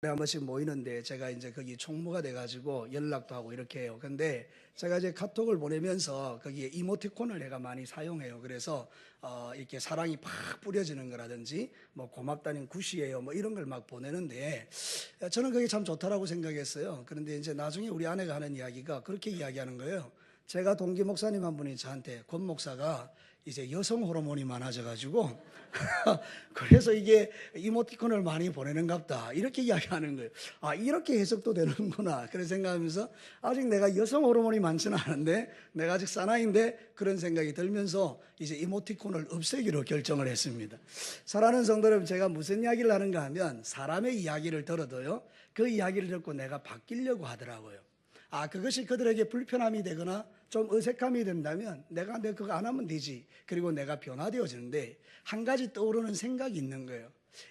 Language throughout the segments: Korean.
한 번씩 모이는데 제가 이제 거기 총무가 돼가지고 연락도 하고 이렇게 해요. 근데 제가 이제 카톡을 보내면서 거기에 이모티콘을 내가 많이 사용해요. 그래서 이렇게 사랑이 팍 뿌려지는 거라든지 뭐 고맙다는 굿이에요 뭐 이런 걸 막 보내는데 저는 그게 참 좋다라고 생각했어요. 그런데 이제 나중에 우리 아내가 하는 이야기가 그렇게 이야기하는 거예요. 제가 동기 목사님 한 분이 저한테 권 목사가 이제 여성 호르몬이 많아져가지고 그래서 이게 이모티콘을 많이 보내는갑다 이렇게 이야기하는 거예요. 아, 이렇게 해석도 되는구나 그런 생각하면서 아직 내가 여성 호르몬이 많지는 않은데 내가 아직 사나이인데 그런 생각이 들면서 이제 이모티콘을 없애기로 결정을 했습니다. 사랑하는 성도 여러분, 제가 무슨 이야기를 하는가 하면 사람의 이야기를 들어도요 그 이야기를 듣고 내가 바뀌려고 하더라고요. 그것이 그들에게 불편함이 되거나 좀 어색함이 된다면 내가 그거 안 하면 되지. 그리고 내가 변화되어지는데 한 가지 떠오르는 생각이 있는 거예요.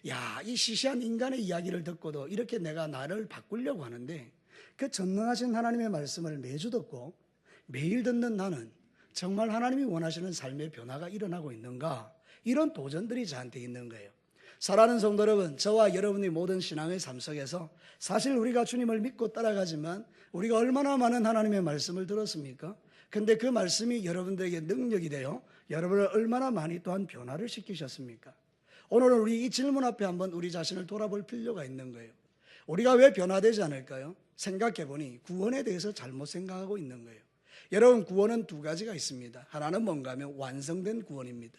야, 이 시시한 인간의 이야기를 듣고도 이렇게 내가 나를 바꾸려고 하는데 그 전능하신 하나님의 말씀을 매주 듣고 매일 듣는 나는 정말 하나님이 원하시는 삶의 변화가 일어나고 있는가? 이런 도전들이 저한테 있는 거예요. 사랑하는 성도 여러분, 저와 여러분의 모든 신앙의 삶 속에서 사실 우리가 주님을 믿고 따라가지만 우리가 얼마나 많은 하나님의 말씀을 들었습니까? 근데 그 말씀이 여러분들에게 능력이 되어 여러분을 얼마나 많이 또한 변화를 시키셨습니까? 오늘은 우리 이 질문 앞에 한번 우리 자신을 돌아볼 필요가 있는 거예요. 우리가 왜 변화되지 않을까요? 생각해보니 구원에 대해서 잘못 생각하고 있는 거예요. 여러분, 구원은 두 가지가 있습니다. 하나는 뭔가 하면 완성된 구원입니다.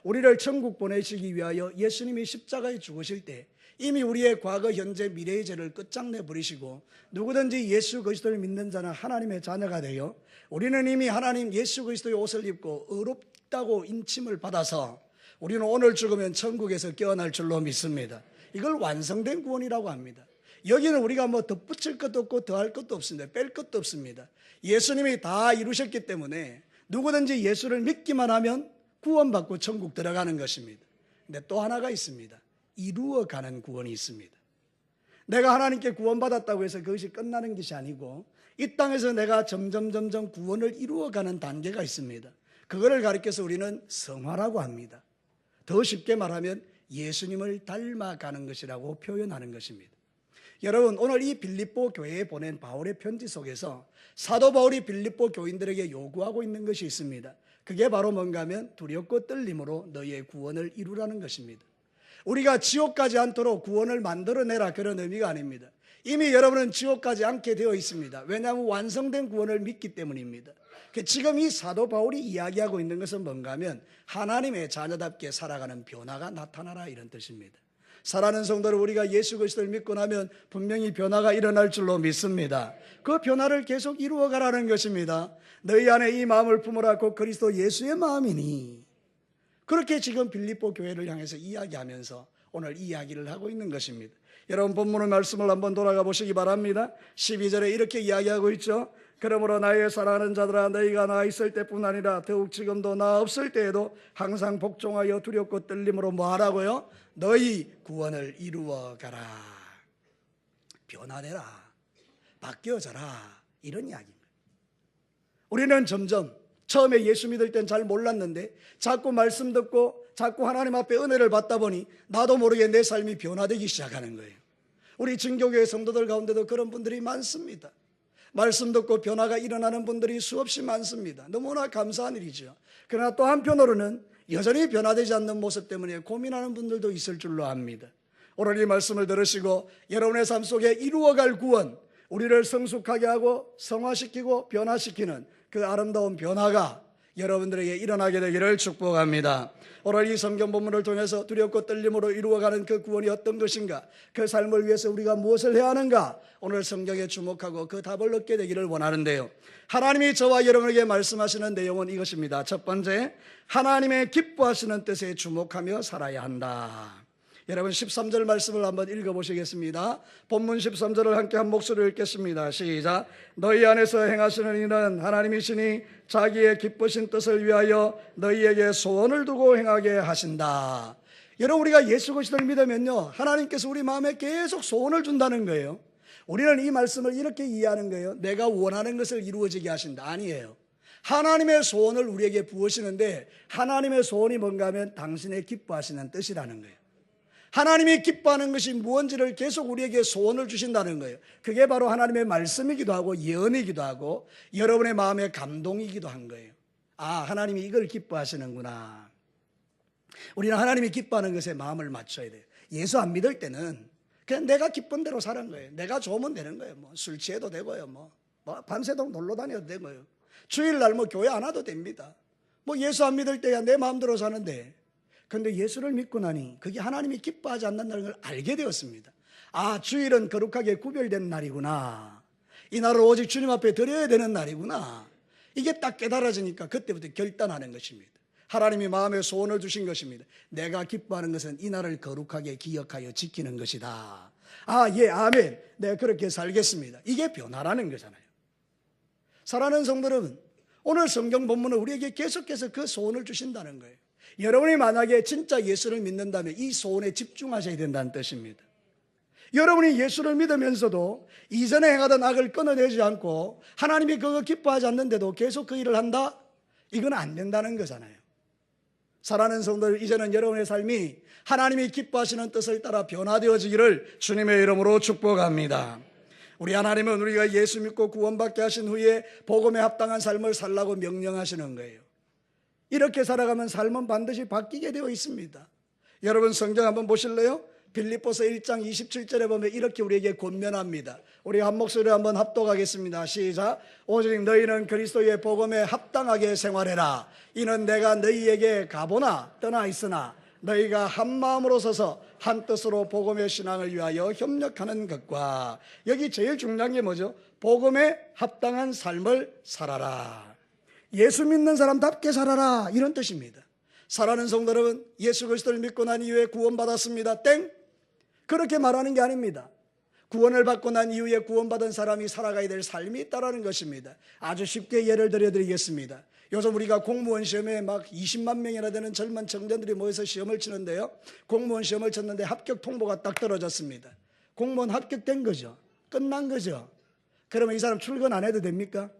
우리를 천국 보내시기 위하여 예수님이 십자가에 죽으실 때 이미 우리의 과거, 현재, 미래의 죄를 끝장내 버리시고 누구든지 예수 그리스도를 믿는 자는 하나님의 자녀가 되어 우리는 이미 하나님 예수 그리스도의 옷을 입고 의롭다고 인침을 받아서 우리는 오늘 죽으면 천국에서 깨어날 줄로 믿습니다. 이걸 완성된 구원이라고 합니다. 여기는 우리가 뭐 덧붙일 것도 없고 더할 것도 없습니다. 뺄 것도 없습니다. 예수님이 다 이루셨기 때문에 누구든지 예수를 믿기만 하면 구원받고 천국 들어가는 것입니다. 근데 또 하나가 있습니다. 이루어가는 구원이 있습니다. 내가 하나님께 구원받았다고 해서 그것이 끝나는 것이 아니고 이 땅에서 내가 점점 구원을 이루어가는 단계가 있습니다. 그거를 가리켜서 우리는 성화라고 합니다. 더 쉽게 말하면 예수님을 닮아가는 것이라고 표현하는 것입니다. 여러분, 오늘 이 빌립보 교회에 보낸 바울의 편지 속에서 사도 바울이 빌립보 교인들에게 요구하고 있는 것이 있습니다. 그게 바로 뭔가 하면 두렵고 떨림으로 너희의 구원을 이루라는 것입니다. 우리가 지옥 가지 않도록 구원을 만들어내라 그런 의미가 아닙니다. 이미 여러분은 지옥 가지 않게 되어 있습니다. 왜냐하면 완성된 구원을 믿기 때문입니다. 지금 이 사도 바울이 이야기하고 있는 것은 뭔가 하면 하나님의 자녀답게 살아가는 변화가 나타나라 이런 뜻입니다. 사랑하는 성도를 우리가 예수 그리스도를 믿고 나면 분명히 변화가 일어날 줄로 믿습니다. 그 변화를 계속 이루어가라는 것입니다. 너희 안에 이 마음을 품으라 곧 그리스도 예수의 마음이니. 그렇게 지금 빌립보 교회를 향해서 이야기하면서 오늘 이야기를 하고 있는 것입니다. 여러분, 본문의 말씀을 한번 돌아가 보시기 바랍니다. 12절에 이렇게 이야기하고 있죠. 그러므로 나의 사랑하는 자들아, 너희가 나 있을 때뿐 아니라 더욱 지금도 나 없을 때에도 항상 복종하여 두렵고 떨림으로 뭐 하라고요? 너희 구원을 이루어가라. 변화되라. 바뀌어져라. 이런 이야기입니다. 우리는 점점 처음에 예수 믿을 땐 잘 몰랐는데 자꾸 말씀 듣고 자꾸 하나님 앞에 은혜를 받다 보니 나도 모르게 내 삶이 변화되기 시작하는 거예요. 우리 진교교회 성도들 가운데도 그런 분들이 많습니다. 말씀 듣고 변화가 일어나는 분들이 수없이 많습니다. 너무나 감사한 일이죠. 그러나 또 한편으로는 여전히 변화되지 않는 모습 때문에 고민하는 분들도 있을 줄로 압니다. 오늘 이 말씀을 들으시고 여러분의 삶 속에 이루어갈 구원, 우리를 성숙하게 하고 성화시키고 변화시키는 그 아름다운 변화가 여러분들에게 일어나게 되기를 축복합니다. 오늘 이 성경 본문을 통해서 두렵고 떨림으로 이루어가는 그 구원이 어떤 것인가, 그 삶을 위해서 우리가 무엇을 해야 하는가, 오늘 성경에 주목하고 그 답을 얻게 되기를 원하는데요. 하나님이 저와 여러분에게 말씀하시는 내용은 이것입니다. 첫 번째, 하나님의 기뻐하시는 뜻에 주목하며 살아야 한다. 여러분, 13절 말씀을 한번 읽어보시겠습니다. 본문 13절을 함께 한 목소리로 읽겠습니다. 시작. 너희 안에서 행하시는 이는 하나님이시니 자기의 기쁘신 뜻을 위하여 너희에게 소원을 두고 행하게 하신다. 여러분, 우리가 예수 그리스도를 믿으면요, 하나님께서 우리 마음에 계속 소원을 준다는 거예요. 우리는 이 말씀을 이렇게 이해하는 거예요. 내가 원하는 것을 이루어지게 하신다. 아니에요. 하나님의 소원을 우리에게 부으시는데 하나님의 소원이 뭔가 하면 당신의 기뻐하시는 뜻이라는 거예요. 하나님이 기뻐하는 것이 무언지를 계속 우리에게 소원을 주신다는 거예요. 그게 바로 하나님의 말씀이기도 하고 예언이기도 하고 여러분의 마음의 감동이기도 한 거예요. 아, 하나님이 이걸 기뻐하시는구나. 우리는 하나님이 기뻐하는 것에 마음을 맞춰야 돼요. 예수 안 믿을 때는 그냥 내가 기쁜 대로 사는 거예요. 내가 좋으면 되는 거예요. 뭐 술 취해도 되고요. 뭐 밤새도록 놀러 다녀도 되고요. 주일날 뭐 교회 안 와도 됩니다. 뭐 예수 안 믿을 때야 내 마음대로 사는데, 근데 예수를 믿고 나니 그게 하나님이 기뻐하지 않는다는 걸 알게 되었습니다. 아, 주일은 거룩하게 구별된 날이구나. 이 날을 오직 주님 앞에 드려야 되는 날이구나. 이게 딱 깨달아지니까 그때부터 결단하는 것입니다. 하나님이 마음에 소원을 주신 것입니다. 내가 기뻐하는 것은 이 날을 거룩하게 기억하여 지키는 것이다. 아, 예, 아멘. 내가 그렇게 살겠습니다. 이게 변화라는 거잖아요. 사랑하는 성도 여러분, 오늘 성경 본문은 우리에게 계속해서 그 소원을 주신다는 거예요. 여러분이 만약에 진짜 예수를 믿는다면 이 소원에 집중하셔야 된다는 뜻입니다. 여러분이 예수를 믿으면서도 이전에 행하던 악을 끊어내지 않고 하나님이 그거 기뻐하지 않는데도 계속 그 일을 한다? 이건 안 된다는 거잖아요. 사랑하는 성도들, 이제는 여러분의 삶이 하나님이 기뻐하시는 뜻을 따라 변화되어지기를 주님의 이름으로 축복합니다. 우리 하나님은 우리가 예수 믿고 구원받게 하신 후에 복음에 합당한 삶을 살라고 명령하시는 거예요. 이렇게 살아가면 삶은 반드시 바뀌게 되어 있습니다. 여러분 성경 한번 보실래요? 빌립보서 1장 27절에 보면 이렇게 우리에게 권면합니다. 우리 한 목소리로 한번 합독하겠습니다. 시작. 오직 너희는 그리스도의 복음에 합당하게 생활해라. 이는 내가 너희에게 가보나 떠나 있으나 너희가 한 마음으로 서서 한 뜻으로 복음의 신앙을 위하여 협력하는 것과, 여기 제일 중요한 게 뭐죠? 복음에 합당한 삶을 살아라. 예수 믿는 사람답게 살아라, 이런 뜻입니다. 사랑하는 성도 여러분, 예수 그리스도를 믿고 난 이후에 구원받았습니다. 땡! 그렇게 말하는 게 아닙니다. 구원을 받고 난 이후에 구원받은 사람이 살아가야 될 삶이 있다는 것입니다. 아주 쉽게 예를 들어드리겠습니다. 요즘 우리가 공무원 시험에 막 20만 명이나 되는 젊은 청년들이 모여서 시험을 치는데요, 공무원 시험을 쳤는데 합격 통보가 딱 떨어졌습니다. 공무원 합격된 거죠. 끝난 거죠. 그러면 이 사람 출근 안 해도 됩니까?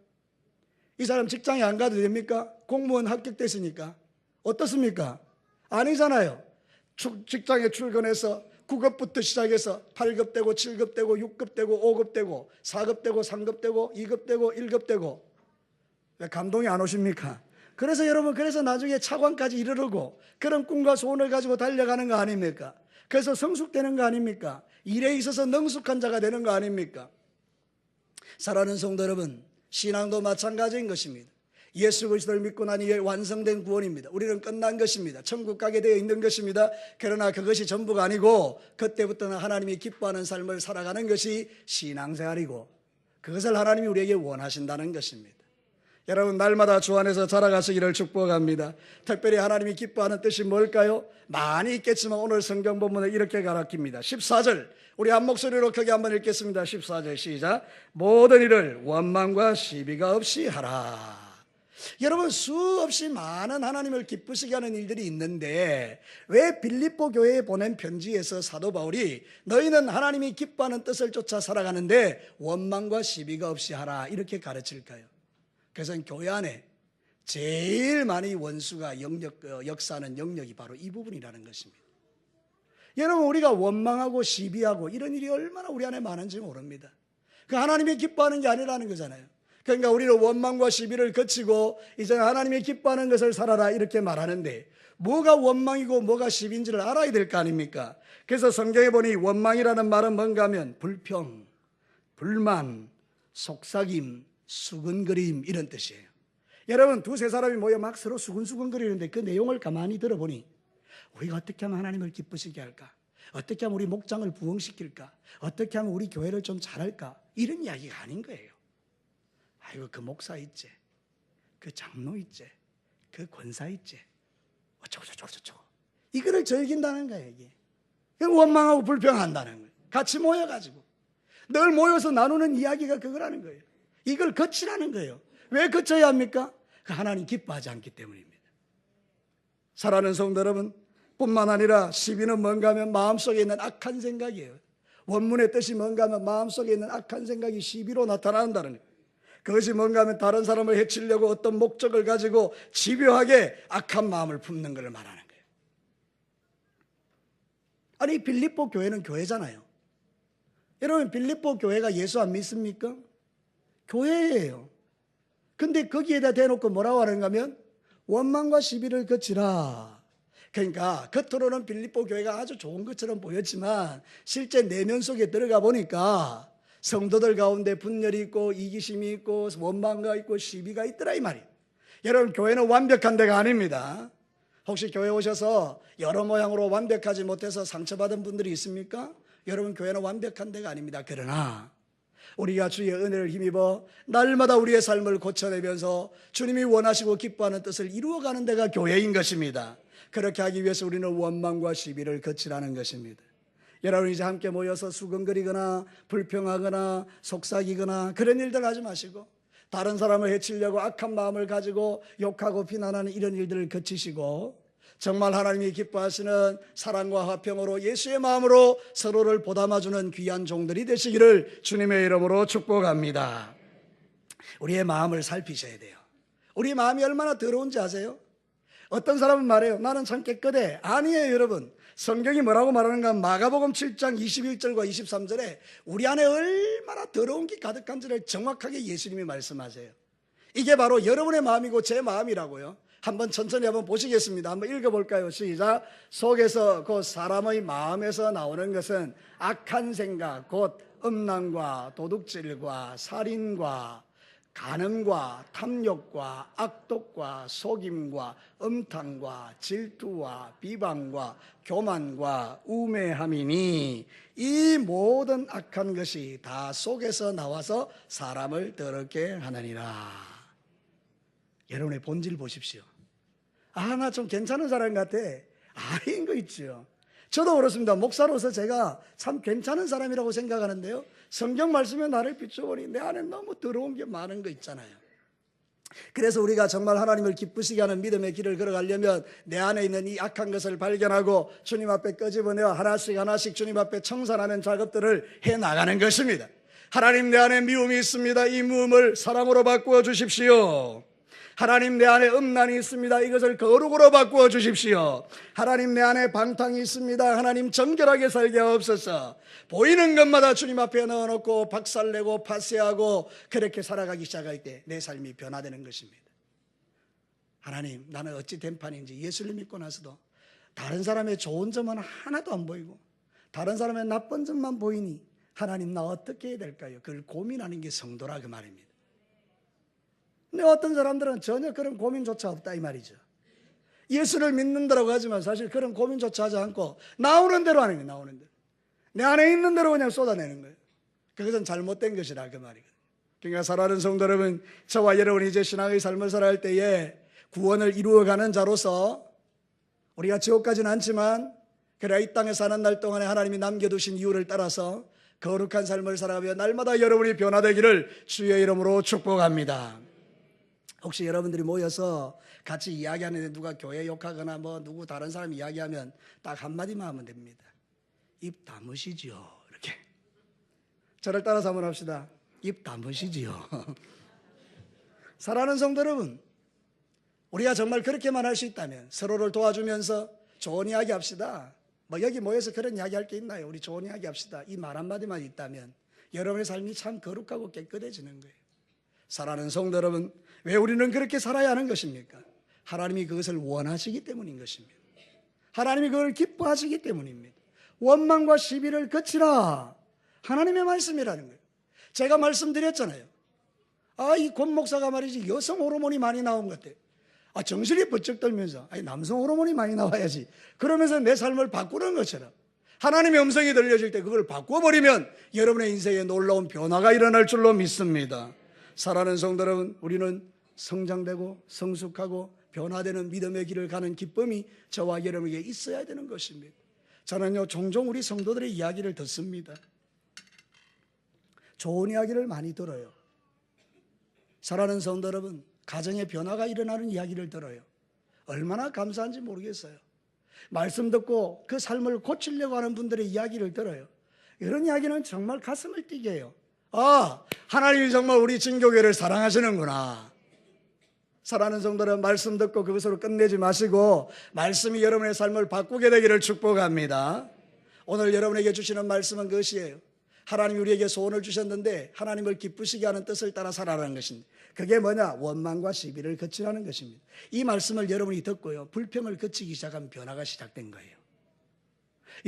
이 사람 직장에 안 가도 됩니까? 공무원 합격됐으니까. 어떻습니까? 아니잖아요. 직장에 출근해서 9급부터 시작해서 8급 되고 7급 되고 6급 되고 5급 되고 4급 되고 3급 되고 2급 되고 1급 되고. 왜 감동이 안 오십니까? 그래서 여러분, 그래서 나중에 차관까지 이르르고 그런 꿈과 소원을 가지고 달려가는 거 아닙니까? 그래서 성숙되는 거 아닙니까? 일에 있어서 능숙한 자가 되는 거 아닙니까? 사랑하는 성도 여러분, 신앙도 마찬가지인 것입니다. 예수 그리스도를 믿고 난 이후에 완성된 구원입니다. 우리는 끝난 것입니다. 천국 가게 되어 있는 것입니다. 그러나 그것이 전부가 아니고 그때부터는 하나님이 기뻐하는 삶을 살아가는 것이 신앙생활이고, 그것을 하나님이 우리에게 원하신다는 것입니다. 여러분, 날마다 주 안에서 자라가시기를 축복합니다. 특별히 하나님이 기뻐하는 뜻이 뭘까요? 많이 있겠지만 오늘 성경 본문을 이렇게 가르칩니다. 14절, 우리 한 목소리로 크게 한번 읽겠습니다. 14절 시작. 모든 일을 원망과 시비가 없이 하라. 여러분, 수없이 많은 하나님을 기쁘시게 하는 일들이 있는데 왜 빌립보 교회에 보낸 편지에서 사도 바울이 너희는 하나님이 기뻐하는 뜻을 쫓아 살아가는데 원망과 시비가 없이 하라 이렇게 가르칠까요? 그것은 교회 안에 제일 많이 원수가 역사하는 영역이 바로 이 부분이라는 것입니다. 여러분, 우리가 원망하고 시비하고 이런 일이 얼마나 우리 안에 많은지 모릅니다. 그 하나님이 기뻐하는 게 아니라는 거잖아요. 그러니까 우리는 원망과 시비를 거치고 이제 하나님이 기뻐하는 것을 살아라 이렇게 말하는데, 뭐가 원망이고 뭐가 시비인지를 알아야 될 거 아닙니까? 그래서 성경에 보니 원망이라는 말은 뭔가 하면 불평, 불만, 속삭임, 수근거림 이런 뜻이에요. 여러분, 두세 사람이 모여 막 서로 수근수근거리는데 그 내용을 가만히 들어보니 우리가 어떻게 하면 하나님을 기쁘시게 할까? 어떻게 하면 우리 목장을 부흥시킬까? 어떻게 하면 우리 교회를 좀 잘할까? 이런 이야기가 아닌 거예요. 아이고, 그 목사 있지, 그 장로 있지, 그 권사 있지, 어쩌고 이거를 즐긴다는 거예요. 이게 원망하고 불평한다는 거예요. 같이 모여가지고 늘 모여서 나누는 이야기가 그거라는 거예요. 이걸 거치라는 거예요. 왜 거쳐야 합니까? 그 하나님 기뻐하지 않기 때문입니다. 사랑하는 성도 여러분, 뿐만 아니라 시비는 뭔가 하면 마음속에 있는 악한 생각이에요. 원문의 뜻이 뭔가 하면 마음속에 있는 악한 생각이 시비로 나타난다는 거예요. 그것이 뭔가 하면 다른 사람을 해치려고 어떤 목적을 가지고 집요하게 악한 마음을 품는 것을 말하는 거예요. 아니 빌립보 교회는 교회잖아요. 여러분 빌립보 교회가 예수 안 믿습니까? 교회예요. 근데 거기에다 대놓고 뭐라고 하는가 하면 원망과 시비를 거치라. 그러니까 겉으로는 빌립보 교회가 아주 좋은 것처럼 보였지만 실제 내면 속에 들어가 보니까 성도들 가운데 분열이 있고 이기심이 있고 원망가 있고 시비가 있더라 이 말이에요. 여러분 교회는 완벽한 데가 아닙니다. 혹시 교회 오셔서 여러 모양으로 완벽하지 못해서 상처받은 분들이 있습니까? 여러분 교회는 완벽한 데가 아닙니다. 그러나 우리가 주의 은혜를 힘입어 날마다 우리의 삶을 고쳐내면서 주님이 원하시고 기뻐하는 뜻을 이루어가는 데가 교회인 것입니다. 그렇게 하기 위해서 우리는 원망과 시비를 거치라는 것입니다. 여러분 이제 함께 모여서 수근거리거나 불평하거나 속삭이거나 그런 일들 하지 마시고 다른 사람을 해치려고 악한 마음을 가지고 욕하고 비난하는 이런 일들을 거치시고 정말 하나님이 기뻐하시는 사랑과 화평으로 예수의 마음으로 서로를 보담아주는 귀한 종들이 되시기를 주님의 이름으로 축복합니다. 우리의 마음을 살피셔야 돼요. 우리 마음이 얼마나 더러운지 아세요? 어떤 사람은 말해요. 나는 참 깨끗해. 아니에요 여러분. 성경이 뭐라고 말하는가? 마가복음 7장 21절과 23절에 우리 안에 얼마나 더러운 게 가득한지를 정확하게 예수님이 말씀하세요. 이게 바로 여러분의 마음이고 제 마음이라고요. 한번 천천히 한번 보시겠습니다. 한번 읽어볼까요? 시작. 속에서 곧 사람의 마음에서 나오는 것은 악한 생각 곧 음란과 도둑질과 살인과 간음과 탐욕과 악독과 속임과 음탕과 질투와 비방과 교만과 우매함이니 이 모든 악한 것이 다 속에서 나와서 사람을 더럽게 하느니라. 여러분의 본질 보십시오. 아, 나 좀 괜찮은 사람 같아. 아닌 거 있죠. 저도 그렇습니다. 목사로서 제가 참 괜찮은 사람이라고 생각하는데요. 성경 말씀에 나를 비춰보니 내 안에 너무 더러운 게 많은 거 있잖아요. 그래서 우리가 정말 하나님을 기쁘시게 하는 믿음의 길을 걸어가려면 내 안에 있는 이 악한 것을 발견하고 주님 앞에 끄집어내어 하나씩 하나씩 주님 앞에 청산하는 작업들을 해나가는 것입니다. 하나님 내 안에 미움이 있습니다. 이 미움을 사랑으로 바꾸어 주십시오. 하나님 내 안에 음란이 있습니다. 이것을 거룩으로 바꾸어 주십시오. 하나님 내 안에 방탕이 있습니다. 하나님 정결하게 살게 하옵소서. 보이는 것마다 주님 앞에 넣어놓고 박살내고 파쇄하고 그렇게 살아가기 시작할 때 내 삶이 변화되는 것입니다. 하나님 나는 어찌 된 판인지 예수를 믿고 나서도 다른 사람의 좋은 점은 하나도 안 보이고 다른 사람의 나쁜 점만 보이니 하나님 나 어떻게 해야 될까요? 그걸 고민하는 게 성도라 그 말입니다. 근데 어떤 사람들은 전혀 그런 고민조차 없다 이 말이죠. 예수를 믿는다라고 하지만 사실 그런 고민조차 하지 않고 나오는 대로 하는 거예요. 나오는 대로. 내 안에 있는 대로 그냥 쏟아내는 거예요. 그것은 잘못된 것이라 그 말이거든요. 그러니까 사랑하는 성도 여러분, 저와 여러분이 이제 신앙의 삶을 살아갈 때에 구원을 이루어가는 자로서 우리가 지옥 가지는 않지만 그래 이 땅에 사는 날 동안에 하나님이 남겨두신 이유를 따라서 거룩한 삶을 살아가며 날마다 여러분이 변화되기를 주의 이름으로 축복합니다. 혹시 여러분들이 모여서 같이 이야기하는데 누가 교회 욕하거나 뭐 누구 다른 사람 이야기하면 딱 한마디만 하면 됩니다. 입 다무시지요. 이렇게. 저를 따라서 한번 합시다. 입 다무시지요. 사랑하는 성도 여러분, 우리가 정말 그렇게만 할 수 있다면 서로를 도와주면서 좋은 이야기 합시다. 뭐 여기 모여서 그런 이야기 할 게 있나요? 우리 좋은 이야기 합시다. 이 말 한마디만 있다면 여러분의 삶이 참 거룩하고 깨끗해지는 거예요. 사랑하는 성도 여러분, 왜 우리는 그렇게 살아야 하는 것입니까? 하나님이 그것을 원하시기 때문인 것입니다. 하나님이 그걸 기뻐하시기 때문입니다. 원망과 시비를 거치라. 하나님의 말씀이라는 거예요. 제가 말씀드렸잖아요. 이 권 목사가 말이지 여성 호르몬이 많이 나온 것 같아요. 정신이 번쩍 들면서 남성 호르몬이 많이 나와야지. 그러면서 내 삶을 바꾸는 것처럼 하나님의 음성이 들려질 때 그걸 바꿔버리면 여러분의 인생에 놀라운 변화가 일어날 줄로 믿습니다. 사랑하는 성도 여러분, 우리는 성장되고 성숙하고 변화되는 믿음의 길을 가는 기쁨이 저와 여러분에게 있어야 되는 것입니다. 저는요 종종 우리 성도들의 이야기를 듣습니다. 좋은 이야기를 많이 들어요. 사랑하는 성도 여러분, 가정의 변화가 일어나는 이야기를 들어요. 얼마나 감사한지 모르겠어요. 말씀 듣고 그 삶을 고치려고 하는 분들의 이야기를 들어요. 이런 이야기는 정말 가슴을 뛰게 해요. 하나님이 정말 우리 진교회를 사랑하시는구나. 사랑하는 성도는 말씀 듣고 그것으로 끝내지 마시고 말씀이 여러분의 삶을 바꾸게 되기를 축복합니다. 오늘 여러분에게 주시는 말씀은 그것이에요. 하나님이 우리에게 소원을 주셨는데 하나님을 기쁘시게 하는 뜻을 따라 살아라는 것입니다. 그게 뭐냐? 원망과 시비를 거치라는 것입니다. 이 말씀을 여러분이 듣고요, 불평을 거치기 시작하면 변화가 시작된 거예요.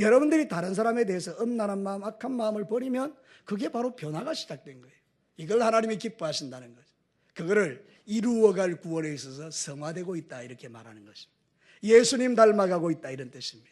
여러분들이 다른 사람에 대해서 음란한 마음, 악한 마음을 버리면 그게 바로 변화가 시작된 거예요. 이걸 하나님이 기뻐하신다는 거죠. 그거를 이루어갈 구원에 있어서 성화되고 있다, 이렇게 말하는 것입니다. 예수님 닮아가고 있다, 이런 뜻입니다.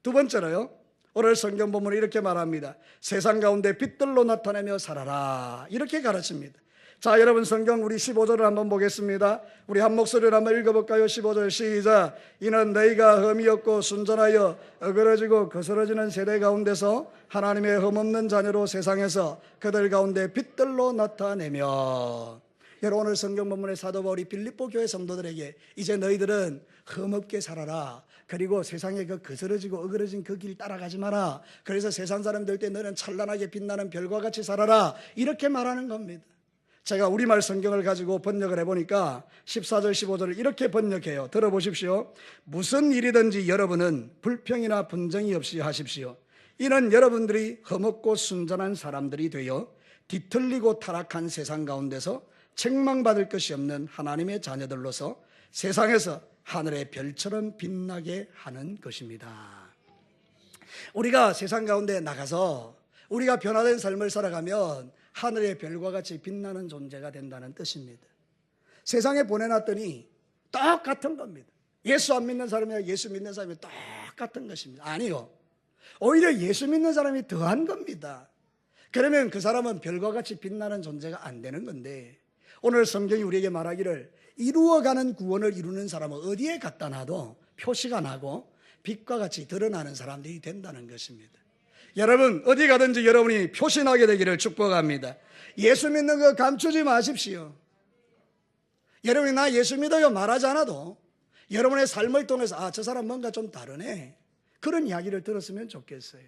두 번째로요, 오늘 성경 본문은 이렇게 말합니다. 세상 가운데 빛들로 나타내며 살아라, 이렇게 가르칩니다. 자, 여러분 성경 우리 15절을 한번 보겠습니다. 우리 한 목소리를 한번 읽어볼까요? 15절 시작. 이는 너희가 흠이 없고 순전하여 어그러지고 거스러지는 세대 가운데서 하나님의 흠없는 자녀로 세상에서 그들 가운데 빛들로 나타내며. 여러분 오늘 성경 본문의 사도 바울이 빌립보 교회 성도들에게 이제 너희들은 흠없게 살아라, 그리고 세상에 그 거스러지고 어그러진 그 길 따라가지 마라, 그래서 세상 사람들 때 너는 찬란하게 빛나는 별과 같이 살아라, 이렇게 말하는 겁니다. 제가 우리말 성경을 가지고 번역을 해보니까 14절 15절을 이렇게 번역해요. 들어보십시오. 무슨 일이든지 여러분은 불평이나 분쟁이 없이 하십시오. 이는 여러분들이 흠없고 순전한 사람들이 되어 뒤틀리고 타락한 세상 가운데서 책망받을 것이 없는 하나님의 자녀들로서 세상에서 하늘의 별처럼 빛나게 하는 것입니다. 우리가 세상 가운데 나가서 우리가 변화된 삶을 살아가면 하늘의 별과 같이 빛나는 존재가 된다는 뜻입니다. 세상에 보내놨더니 똑같은 겁니다. 예수 안 믿는 사람이나 예수 믿는 사람이 똑같은 것입니다. 아니요, 오히려 예수 믿는 사람이 더한 겁니다. 그러면 그 사람은 별과 같이 빛나는 존재가 안 되는 건데, 오늘 성경이 우리에게 말하기를 이루어가는 구원을 이루는 사람은 어디에 갖다 놔도 표시가 나고 빛과 같이 드러나는 사람들이 된다는 것입니다. 여러분 어디 가든지 여러분이 표시나게 되기를 축복합니다. 예수 믿는 거 감추지 마십시오. 여러분이 나 예수 믿어요 말하지 않아도 여러분의 삶을 통해서 아, 저 사람 뭔가 좀 다르네, 그런 이야기를 들었으면 좋겠어요.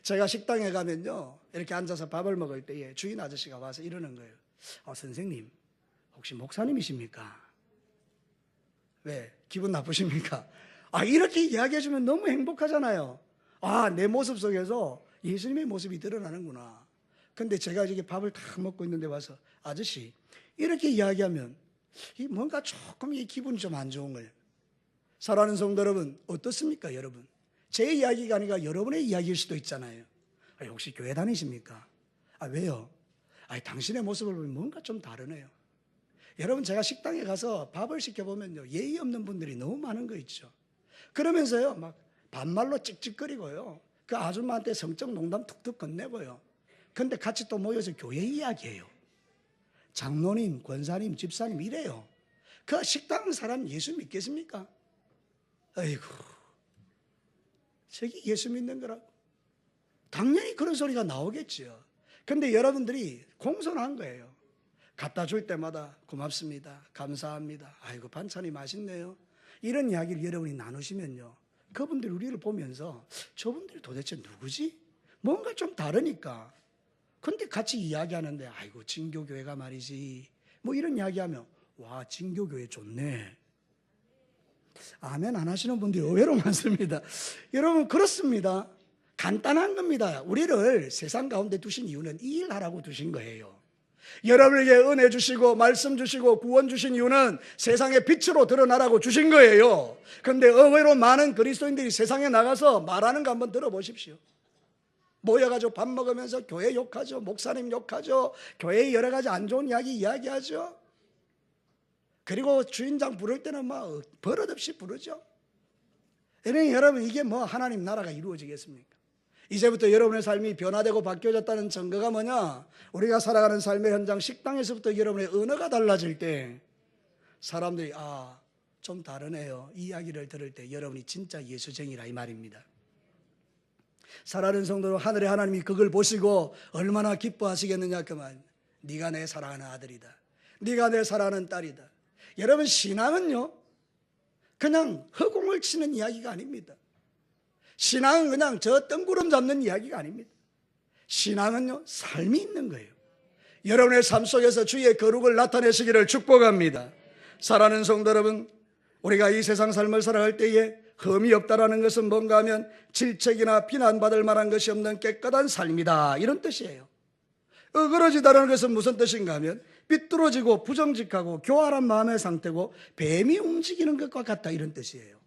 제가 식당에 가면요, 이렇게 앉아서 밥을 먹을 때에 주인 아저씨가 와서 이러는 거예요. 선생님 혹시 목사님이십니까? 왜? 기분 나쁘십니까? 이렇게 이야기해주면 너무 행복하잖아요. 내 모습 속에서 예수님의 모습이 드러나는구나. 근데 제가 이렇게 밥을 다 먹고 있는데 와서 아저씨 이렇게 이야기하면 뭔가 조금 이 기분이 좀 안 좋은 거예요. 사랑하는 성도 여러분, 어떻습니까? 여러분 제 이야기가 아니라 여러분의 이야기일 수도 있잖아요. 혹시 교회 다니십니까? 왜요? 당신의 모습을 보면 뭔가 좀 다르네요. 여러분 제가 식당에 가서 밥을 시켜보면요, 예의 없는 분들이 너무 많은 거 있죠. 그러면서요 막 반말로 찍찍거리고요, 그 아줌마한테 성적 농담 툭툭 건네고요. 근데 같이 또 모여서 교회 이야기해요. 장로님, 권사님, 집사님 이래요. 그 식당 사람 예수 믿겠습니까? 아이고, 저기 예수 믿는 거라고. 당연히 그런 소리가 나오겠죠. 근데 여러분들이 공손한 거예요. 갖다 줄 때마다 고맙습니다, 감사합니다, 아이고 반찬이 맛있네요, 이런 이야기를 여러분이 나누시면요, 그분들이 우리를 보면서 저분들 도대체 누구지? 뭔가 좀 다르니까. 근데 같이 이야기하는데 아이고 진교교회가 말이지, 뭐 이런 이야기하면 와 진교교회 좋네. 아멘 안 하시는 분들이 의외로 많습니다. 여러분 그렇습니다. 간단한 겁니다. 우리를 세상 가운데 두신 이유는 이 일 하라고 두신 거예요. 여러분에게 은혜 주시고 말씀 주시고 구원 주신 이유는 세상의 빛으로 드러나라고 주신 거예요. 그런데 의외로 많은 그리스도인들이 세상에 나가서 말하는 거 한번 들어보십시오. 모여가지고 밥 먹으면서 교회 욕하죠, 목사님 욕하죠, 교회의 여러 가지 안 좋은 이야기 이야기하죠. 그리고 주인장 부를 때는 막 버릇없이 부르죠. 여러분 이게 뭐 하나님 나라가 이루어지겠습니까? 이제부터 여러분의 삶이 변화되고 바뀌어졌다는 증거가 뭐냐? 우리가 살아가는 삶의 현장 식당에서부터 여러분의 언어가 달라질 때 사람들이 좀 다르네요, 이 이야기를 들을 때 여러분이 진짜 예수쟁이라 이 말입니다. 사랑하는 성도로 하늘의 하나님이 그걸 보시고 얼마나 기뻐하시겠느냐 그 말. 네가 내 사랑하는 아들이다, 네가 내 사랑하는 딸이다. 여러분 신앙은요 그냥 허공을 치는 이야기가 아닙니다. 신앙은 그냥 저 뜬구름 잡는 이야기가 아닙니다. 신앙은요 삶이 있는 거예요. 여러분의 삶 속에서 주의 거룩을 나타내시기를 축복합니다. 사랑하는 성도 여러분, 우리가 이 세상 삶을 살아갈 때에 흠이 없다라는 것은 뭔가 하면 질책이나 비난받을 만한 것이 없는 깨끗한 삶이다, 이런 뜻이에요. 어그러지다라는 것은 무슨 뜻인가 하면 삐뚤어지고 부정직하고 교활한 마음의 상태고 뱀이 움직이는 것과 같다, 이런 뜻이에요.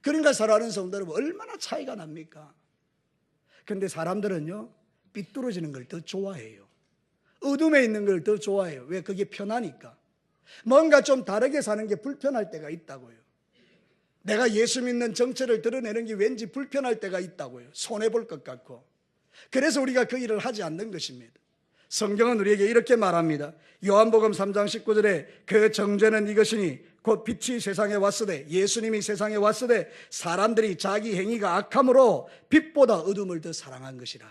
그러니까 사랑하는 성도 여러분, 얼마나 차이가 납니까? 그런데 사람들은요, 삐뚤어지는 걸 더 좋아해요. 어둠에 있는 걸 더 좋아해요. 왜? 그게 편하니까. 뭔가 좀 다르게 사는 게 불편할 때가 있다고요. 내가 예수 믿는 정체를 드러내는 게 왠지 불편할 때가 있다고요. 손해볼 것 같고. 그래서 우리가 그 일을 하지 않는 것입니다. 성경은 우리에게 이렇게 말합니다. 요한복음 3장 19절에 그 정죄는 이것이니 곧 빛이 세상에 왔으되, 예수님이 세상에 왔으되 사람들이 자기 행위가 악함으로 빛보다 어둠을 더 사랑한 것이라.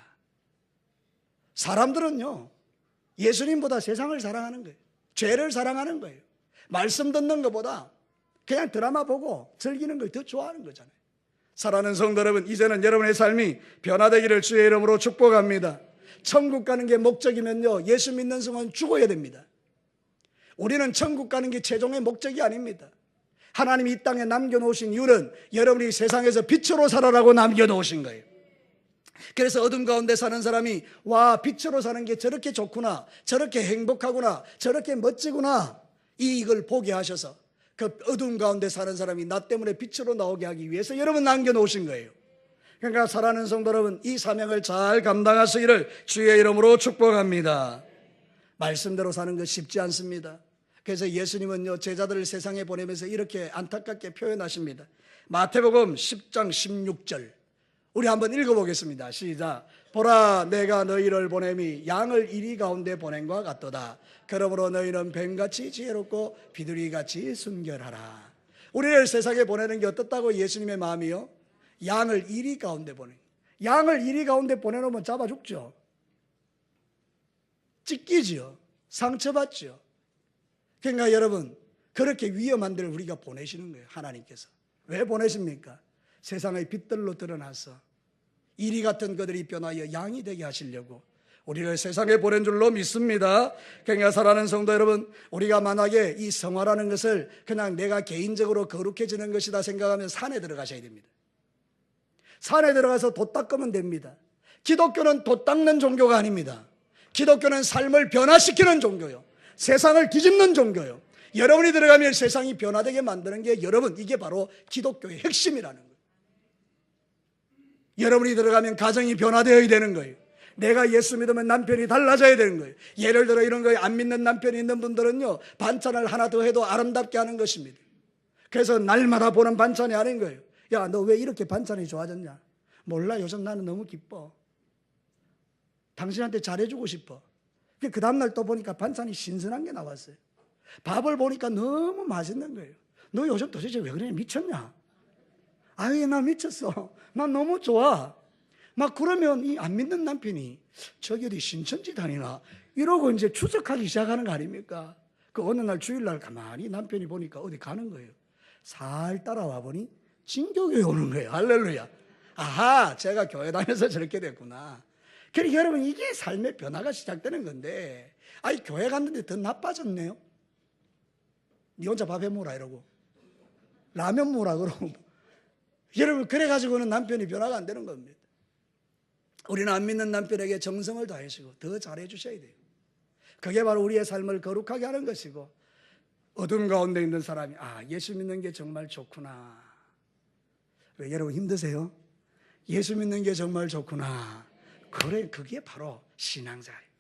사람들은요, 예수님보다 세상을 사랑하는 거예요. 죄를 사랑하는 거예요. 말씀 듣는 것보다 그냥 드라마 보고 즐기는 걸 더 좋아하는 거잖아요. 사랑하는 성도 여러분, 이제는 여러분의 삶이 변화되기를 주의 이름으로 축복합니다. 천국 가는 게 목적이면요, 예수 믿는 성은 죽어야 됩니다. 우리는 천국 가는 게 최종의 목적이 아닙니다. 하나님이 이 땅에 남겨놓으신 이유는 여러분이 세상에서 빛으로 살아라고 남겨놓으신 거예요. 그래서 어둠 가운데 사는 사람이 와, 빛으로 사는 게 저렇게 좋구나, 저렇게 행복하구나, 저렇게 멋지구나, 이걸 보게 하셔서 그 어둠 가운데 사는 사람이 나 때문에 빛으로 나오게 하기 위해서 여러분 남겨놓으신 거예요. 그러니까 사랑하는 성도 여러분, 이 사명을 잘 감당하시기를 주의 이름으로 축복합니다. 말씀대로 사는 것 쉽지 않습니다. 그래서 예수님은요, 제자들을 세상에 보내면서 이렇게 안타깝게 표현하십니다. 마태복음 10장 16절 우리 한번 읽어보겠습니다. 시작. 보라, 내가 너희를 보냄이 양을 이리 가운데 보낸 것 같도다. 그러므로 너희는 뱀같이 지혜롭고 비둘기같이 순결하라. 우리를 세상에 보내는 게 어떻다고 예수님의 마음이요? 양을 이리 가운데 보내. 양을 이리 가운데 보내놓으면 잡아 죽죠. 찢기지요. 상처받죠. 그러니까 여러분, 그렇게 위험한 데를 우리가 보내시는 거예요. 하나님께서. 왜 보내십니까? 세상의 빛들로 드러나서 이리 같은 그들이 변하여 양이 되게 하시려고 우리를 세상에 보낸 줄로 믿습니다. 그러니까 사랑하는 성도 여러분, 우리가 만약에 이 성화라는 것을 그냥 내가 개인적으로 거룩해지는 것이다 생각하면 산에 들어가셔야 됩니다. 산에 들어가서 돛 닦으면 됩니다. 기독교는 돛 닦는 종교가 아닙니다. 기독교는 삶을 변화시키는 종교요, 세상을 뒤집는 종교요. 여러분이 들어가면 세상이 변화되게 만드는 게 여러분, 이게 바로 기독교의 핵심이라는 거예요. 여러분이 들어가면 가정이 변화되어야 되는 거예요. 내가 예수 믿으면 남편이 달라져야 되는 거예요. 예를 들어 이런 거에 안 믿는 남편이 있는 분들은요, 반찬을 하나 더 해도 아름답게 하는 것입니다. 그래서 날마다 보는 반찬이 아닌 거예요. 야, 너 왜 이렇게 반찬이 좋아졌냐? 몰라, 요즘 나는 너무 기뻐. 당신한테 잘해주고 싶어. 그 다음날 또 보니까 반찬이 신선한 게 나왔어요. 밥을 보니까 너무 맛있는 거예요. 너 요즘 도대체 왜 그래? 미쳤냐? 아유, 나 미쳤어. 나 너무 좋아. 막 그러면 이 안 믿는 남편이 저기 어디 신천지 다니나 이러고 이제 추적하기 시작하는 거 아닙니까? 그 어느 날 주일날 가만히 남편이 보니까 어디 가는 거예요. 살 따라와 보니 진교교에 오는 거예요. 할렐루야. 아하, 제가 교회 다녀서 저렇게 됐구나. 그러니까 여러분, 이게 삶의 변화가 시작되는 건데, 아니 교회 갔는데 더 나빠졌네요. 니 혼자 밥 해먹으라 이러고 라면 먹으라 그러고 여러분, 그래가지고는 남편이 변화가 안 되는 겁니다. 우리는 안 믿는 남편에게 정성을 다하시고 더 잘해 주셔야 돼요. 그게 바로 우리의 삶을 거룩하게 하는 것이고, 어둠 가운데 있는 사람이 예수 믿는 게 정말 좋구나. 왜 여러분 힘드세요? 예수 믿는 게 정말 좋구나. 그래, 그게 바로 신앙생활이에요.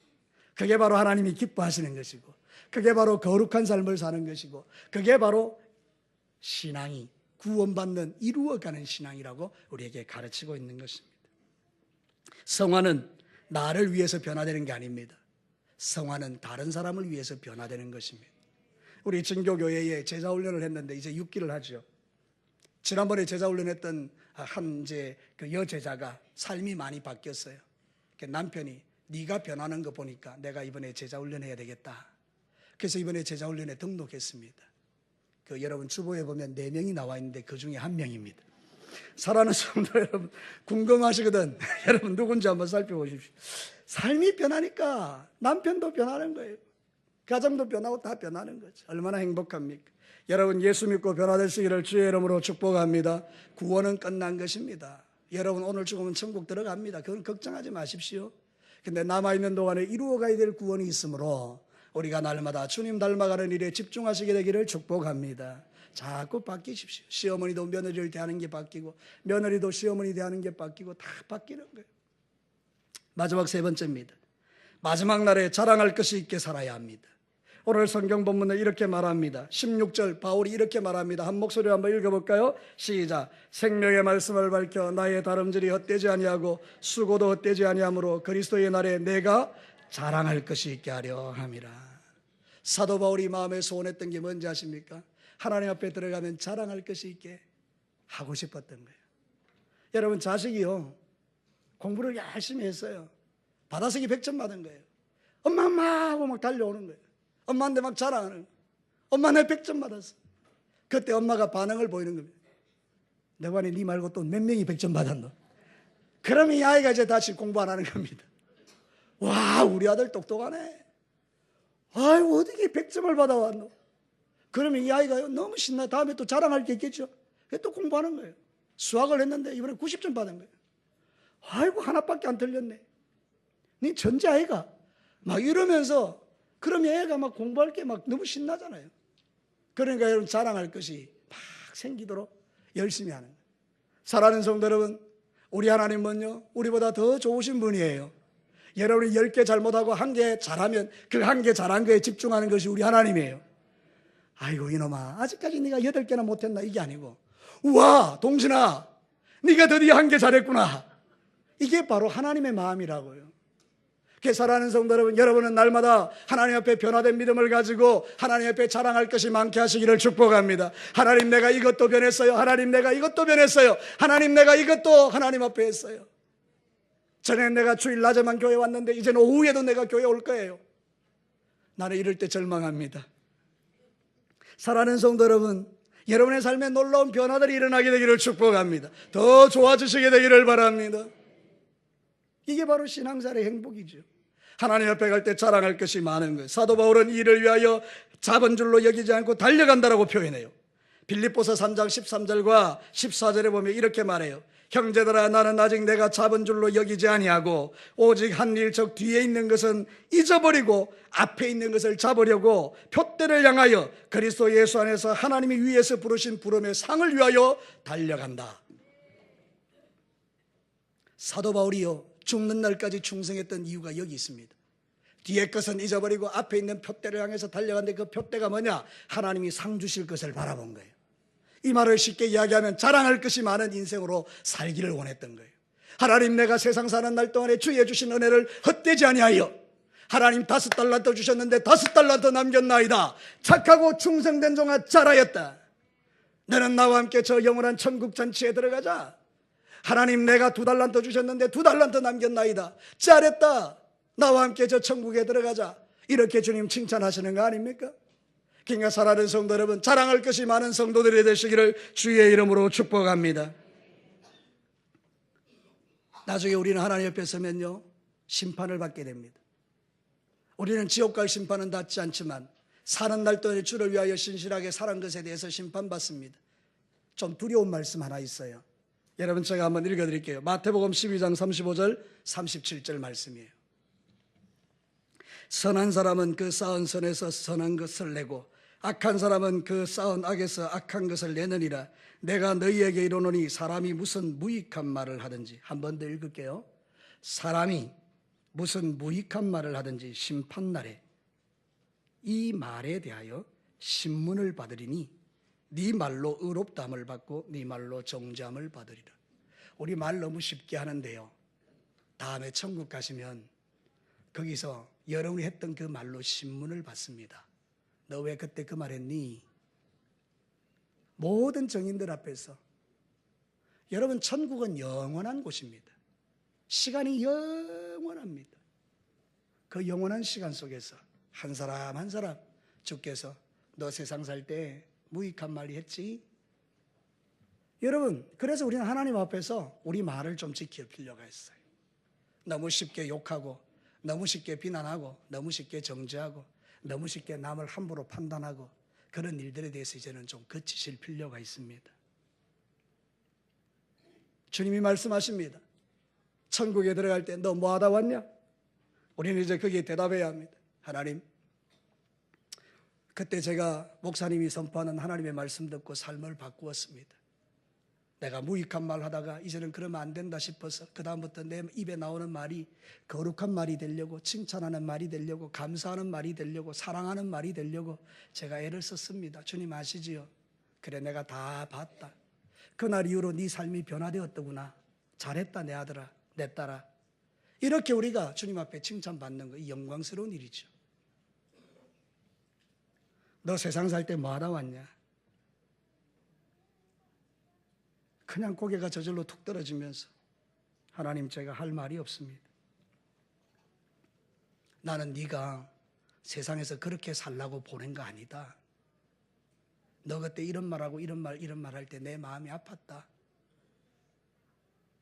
그게 바로 하나님이 기뻐하시는 것이고, 그게 바로 거룩한 삶을 사는 것이고, 그게 바로 신앙이 구원받는, 이루어가는 신앙이라고 우리에게 가르치고 있는 것입니다. 성화는 나를 위해서 변화되는 게 아닙니다. 성화는 다른 사람을 위해서 변화되는 것입니다. 우리 진교교회에 제자훈련을 했는데 이제 6기를 하죠. 지난번에 제자훈련했던 이제 그 여제자가 삶이 많이 바뀌었어요. 남편이 네가 변하는 거 보니까 내가 이번에 제자훈련해야 되겠다. 그래서 이번에 제자훈련에 등록했습니다. 그 여러분 주보에 보면 4명이 나와 있는데 그 중에 1명입니다. 사랑하는 성도 여러분, 궁금하시거든. 여러분 누군지 한번 살펴보십시오. 삶이 변하니까 남편도 변하는 거예요. 가정도 변하고 다 변하는 거죠. 얼마나 행복합니까? 여러분 예수 믿고 변화되시기를 주의 이름으로 축복합니다. 구원은 끝난 것입니다. 여러분 오늘 죽으면 천국 들어갑니다. 그건 걱정하지 마십시오. 근데 남아있는 동안에 이루어가야 될 구원이 있으므로 우리가 날마다 주님 닮아가는 일에 집중하시게 되기를 축복합니다. 자꾸 바뀌십시오. 시어머니도 며느리를 대하는 게 바뀌고 며느리도 시어머니 대하는 게 바뀌고 다 바뀌는 거예요. 마지막 세 번째입니다. 마지막 날에 자랑할 것이 있게 살아야 합니다. 오늘 성경 본문은 이렇게 말합니다. 16절 바울이 이렇게 말합니다. 한 목소리로 한번 읽어볼까요? 시작. 생명의 말씀을 밝혀 나의 다름질이 헛되지 아니하고 수고도 헛되지 아니하므로 그리스도의 날에 내가 자랑할 것이 있게 하려 함이라. 사도 바울이 마음에 소원했던 게 뭔지 아십니까? 하나님 앞에 들어가면 자랑할 것이 있게 하고 싶었던 거예요. 여러분 자식이요 공부를 열심히 했어요. 받아쓰기 100점 받은 거예요. 엄마 엄마 하고 막 달려오는 거예요. 엄마한테 막 자랑하는 거예요. 엄마 내 100점 받았어. 그때 엄마가 반응을 보이는 겁니다. 내 반에 니 말고 또 몇 명이 100점 받았노? 그러면 이 아이가 이제 다시 공부 안 하는 겁니다. 와 우리 아들 똑똑하네. 아이고 어떻게 100점을 받아왔노? 그러면 이 아이가 너무 신나. 다음에 또 자랑할 게 있겠죠. 또 공부하는 거예요. 수학을 했는데 이번에 90점 받은 거예요. 아이고 하나밖에 안 틀렸네. 니 천재 아이가 막 이러면서 그러면 애가 막 공부할 게 막 너무 신나잖아요. 그러니까 여러분 자랑할 것이 막 생기도록 열심히 하는 거예요. 사랑하는 성도 여러분, 우리 하나님은요 우리보다 더 좋으신 분이에요. 여러분이 10개 잘못하고 1개 잘하면 그 1개 잘한 거에 집중하는 것이 우리 하나님이에요. 아이고 이놈아 아직까지 네가 8개나 못했나 이게 아니고 우와 동진아 네가 드디어 1개 잘했구나. 이게 바로 하나님의 마음이라고요. 사랑하는 성도 여러분, 여러분은 날마다 하나님 앞에 변화된 믿음을 가지고 하나님 앞에 자랑할 것이 많게 하시기를 축복합니다. 하나님 내가 이것도 변했어요. 하나님 내가 이것도 변했어요. 하나님 내가 이것도 하나님 앞에 했어요. 전에는 내가 주일 낮에만 교회 왔는데 이제는 오후에도 내가 교회 올 거예요. 나는 이럴 때 절망합니다. 사랑하는 성도 여러분, 여러분의 삶에 놀라운 변화들이 일어나게 되기를 축복합니다. 더 좋아지시게 되기를 바랍니다. 이게 바로 신앙생활의 행복이죠. 하나님 앞에 갈 때 자랑할 것이 많은 거예요. 사도 바울은 이를 위하여 잡은 줄로 여기지 않고 달려간다라고 표현해요. 빌립보서 3장 13절과 14절에 보면 이렇게 말해요. 형제들아 나는 아직 내가 잡은 줄로 여기지 아니하고 오직 한 일 적 뒤에 있는 것은 잊어버리고 앞에 있는 것을 잡으려고 표대를 향하여 그리스도 예수 안에서 하나님이 위에서 부르신 부름의 상을 위하여 달려간다. 사도 바울이요 죽는 날까지 충성했던 이유가 여기 있습니다. 뒤에 것은 잊어버리고 앞에 있는 표대를 향해서 달려갔는데 그 표대가 뭐냐? 하나님이 상 주실 것을 바라본 거예요. 이 말을 쉽게 이야기하면 자랑할 것이 많은 인생으로 살기를 원했던 거예요. 하나님 내가 세상 사는 날 동안에 주의 주신 은혜를 헛되지 아니하여 하나님 5달란트 주셨는데 5달란트 남겼나이다. 착하고 충성된 종아 잘하였다. 너는 나와 함께 저 영원한 천국 잔치에 들어가자. 하나님 내가 2달란트 주셨는데 2달란트 남겼나이다. 잘했다. 나와 함께 저 천국에 들어가자. 이렇게 주님 칭찬하시는 거 아닙니까? 그러니까 사랑하는 성도 여러분, 자랑할 것이 많은 성도들이 되시기를 주의 이름으로 축복합니다. 나중에 우리는 하나님 옆에 서면요 심판을 받게 됩니다. 우리는 지옥 갈 심판은 받지 않지만 사는 날 동안에 주를 위하여 신실하게 살은 것에 대해서 심판받습니다. 좀 두려운 말씀 하나 있어요. 여러분 제가 한번 읽어드릴게요. 마태복음 12장 35절 37절 말씀이에요. 선한 사람은 그 쌓은 선에서 선한 것을 내고 악한 사람은 그 쌓은 악에서 악한 것을 내느니라. 내가 너희에게 이르노니 사람이 무슨 무익한 말을 하든지, 한 번 더 읽을게요. 사람이 무슨 무익한 말을 하든지 심판날에 이 말에 대하여 신문을 받으리니 네 말로 의롭다함을 받고 네 말로 정죄함을 받으리라. 우리 말 너무 쉽게 하는데요, 다음에 천국 가시면 거기서 여러분이 했던 그 말로 신문을 받습니다. 너 왜 그때 그 말 했니? 모든 정인들 앞에서. 여러분 천국은 영원한 곳입니다. 시간이 영원합니다. 그 영원한 시간 속에서 한 사람 한 사람 주께서 너 세상 살 때 무익한 말이 했지? 여러분 그래서 우리는 하나님 앞에서 우리 말을 좀 지킬 필요가 있어요. 너무 쉽게 욕하고 너무 쉽게 비난하고 너무 쉽게 정죄하고 너무 쉽게 남을 함부로 판단하고 그런 일들에 대해서 이제는 좀 거치실 필요가 있습니다. 주님이 말씀하십니다. 천국에 들어갈 때 너 뭐 하다 왔냐? 우리는 이제 거기에 대답해야 합니다. 하나님, 그때 제가 목사님이 선포하는 하나님의 말씀 듣고 삶을 바꾸었습니다. 내가 무익한 말 하다가 이제는 그러면 안 된다 싶어서 그 다음부터 내 입에 나오는 말이 거룩한 말이 되려고, 칭찬하는 말이 되려고, 감사하는 말이 되려고, 사랑하는 말이 되려고 제가 애를 썼습니다. 주님 아시지요? 그래, 내가 다 봤다. 그날 이후로 네 삶이 변화되었더구나. 잘했다 내 아들아, 내 딸아. 이렇게 우리가 주님 앞에 칭찬받는 거, 이 영광스러운 일이죠. 너 세상 살 때 뭐 하다 왔냐? 그냥 고개가 저절로 툭 떨어지면서 하나님, 제가 할 말이 없습니다. 나는 네가 세상에서 그렇게 살라고 보낸 거 아니다. 너 그때 이런 말하고 이런 말 할 때 내 마음이 아팠다.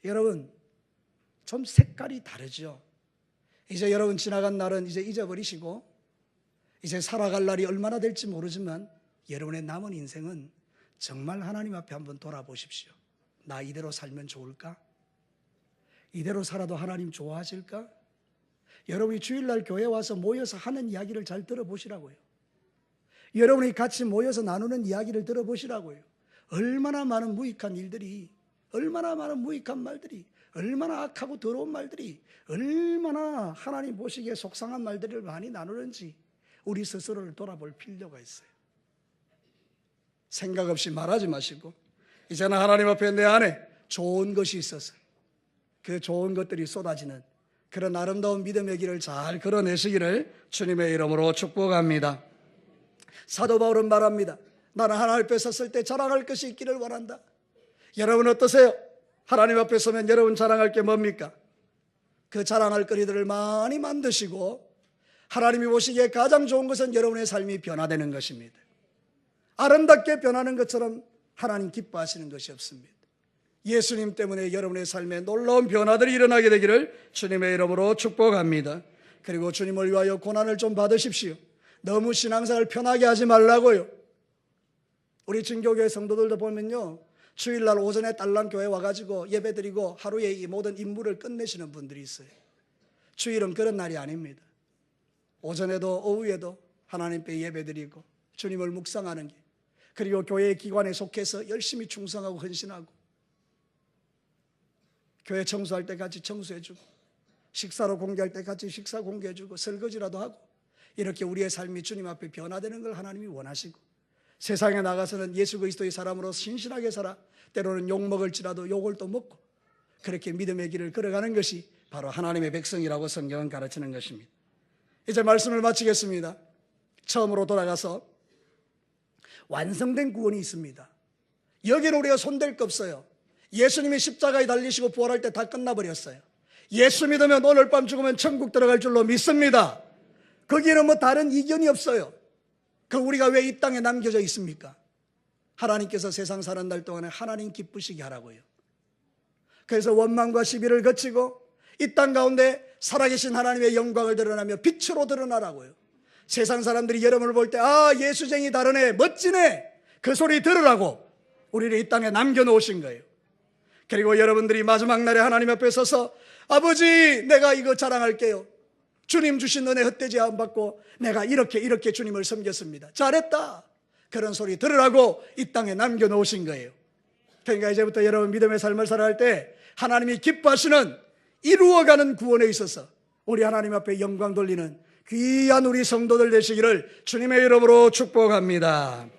여러분, 좀 색깔이 다르죠. 이제 여러분 지나간 날은 이제 잊어버리시고 이제 살아갈 날이 얼마나 될지 모르지만 여러분의 남은 인생은 정말 하나님 앞에 한번 돌아보십시오. 나 이대로 살면 좋을까? 이대로 살아도 하나님 좋아하실까? 여러분이 주일날 교회 와서 모여서 하는 이야기를 잘 들어보시라고요. 여러분이 같이 모여서 나누는 이야기를 들어보시라고요. 얼마나 많은 무익한 일들이, 얼마나 많은 무익한 말들이, 얼마나 악하고 더러운 말들이, 얼마나 하나님 보시기에 속상한 말들을 많이 나누는지 우리 스스로를 돌아볼 필요가 있어요. 생각 없이 말하지 마시고 이제는 하나님 앞에 내 안에 좋은 것이 있어서 그 좋은 것들이 쏟아지는 그런 아름다운 믿음의 길을 잘 걸어내시기를 주님의 이름으로 축복합니다. 사도 바울은 말합니다. 나는 하나님 앞에 섰을 때 자랑할 것이 있기를 원한다. 여러분 어떠세요? 하나님 앞에 서면 여러분 자랑할 게 뭡니까? 그 자랑할 거리들을 많이 만드시고 하나님이 보시기에 가장 좋은 것은 여러분의 삶이 변화되는 것입니다. 아름답게 변하는 것처럼 하나님 기뻐하시는 것이 없습니다. 예수님 때문에 여러분의 삶에 놀라운 변화들이 일어나게 되기를 주님의 이름으로 축복합니다. 그리고 주님을 위하여 고난을 좀 받으십시오. 너무 신앙생활 편하게 하지 말라고요. 우리 진교교회 성도들도 보면요, 주일날 오전에 딸랑교회 와가지고 예배드리고 하루에 이 모든 임무를 끝내시는 분들이 있어요. 주일은 그런 날이 아닙니다. 오전에도 오후에도 하나님께 예배드리고 주님을 묵상하는 게, 그리고 교회 기관에 속해서 열심히 충성하고 헌신하고 교회 청소할 때 같이 청소해주고 식사로 공개할 때 같이 식사 공개해주고 설거지라도 하고 이렇게 우리의 삶이 주님 앞에 변화되는 걸 하나님이 원하시고 세상에 나가서는 예수 그리스도의 사람으로 신실하게 살아 때로는 욕먹을지라도 욕을 또 먹고 그렇게 믿음의 길을 걸어가는 것이 바로 하나님의 백성이라고 성경은 가르치는 것입니다. 이제 말씀을 마치겠습니다. 처음으로 돌아가서 완성된 구원이 있습니다. 여기는 우리가 손댈 거 없어요. 예수님이 십자가에 달리시고 부활할 때 다 끝나버렸어요. 예수 믿으면 오늘 밤 죽으면 천국 들어갈 줄로 믿습니다. 거기에는 뭐 다른 이견이 없어요. 그 우리가 왜 이 땅에 남겨져 있습니까? 하나님께서 세상 사는 날 동안에 하나님 기쁘시게 하라고요. 그래서 원망과 시비를 거치고 이 땅 가운데 살아계신 하나님의 영광을 드러나며 빛으로 드러나라고요. 세상 사람들이 여러분을 볼 때 아, 예수쟁이 다르네, 멋지네, 그 소리 들으라고 우리를 이 땅에 남겨놓으신 거예요. 그리고 여러분들이 마지막 날에 하나님 앞에 서서 아버지, 내가 이거 자랑할게요. 주님 주신 은혜 헛되지 않 받고 내가 이렇게 주님을 섬겼습니다. 잘했다, 그런 소리 들으라고 이 땅에 남겨놓으신 거예요. 그러니까 이제부터 여러분 믿음의 삶을 살아갈 때 하나님이 기뻐하시는 이루어가는 구원에 있어서 우리 하나님 앞에 영광 돌리는 귀한 우리 성도들 되시기를 주님의 이름으로 축복합니다.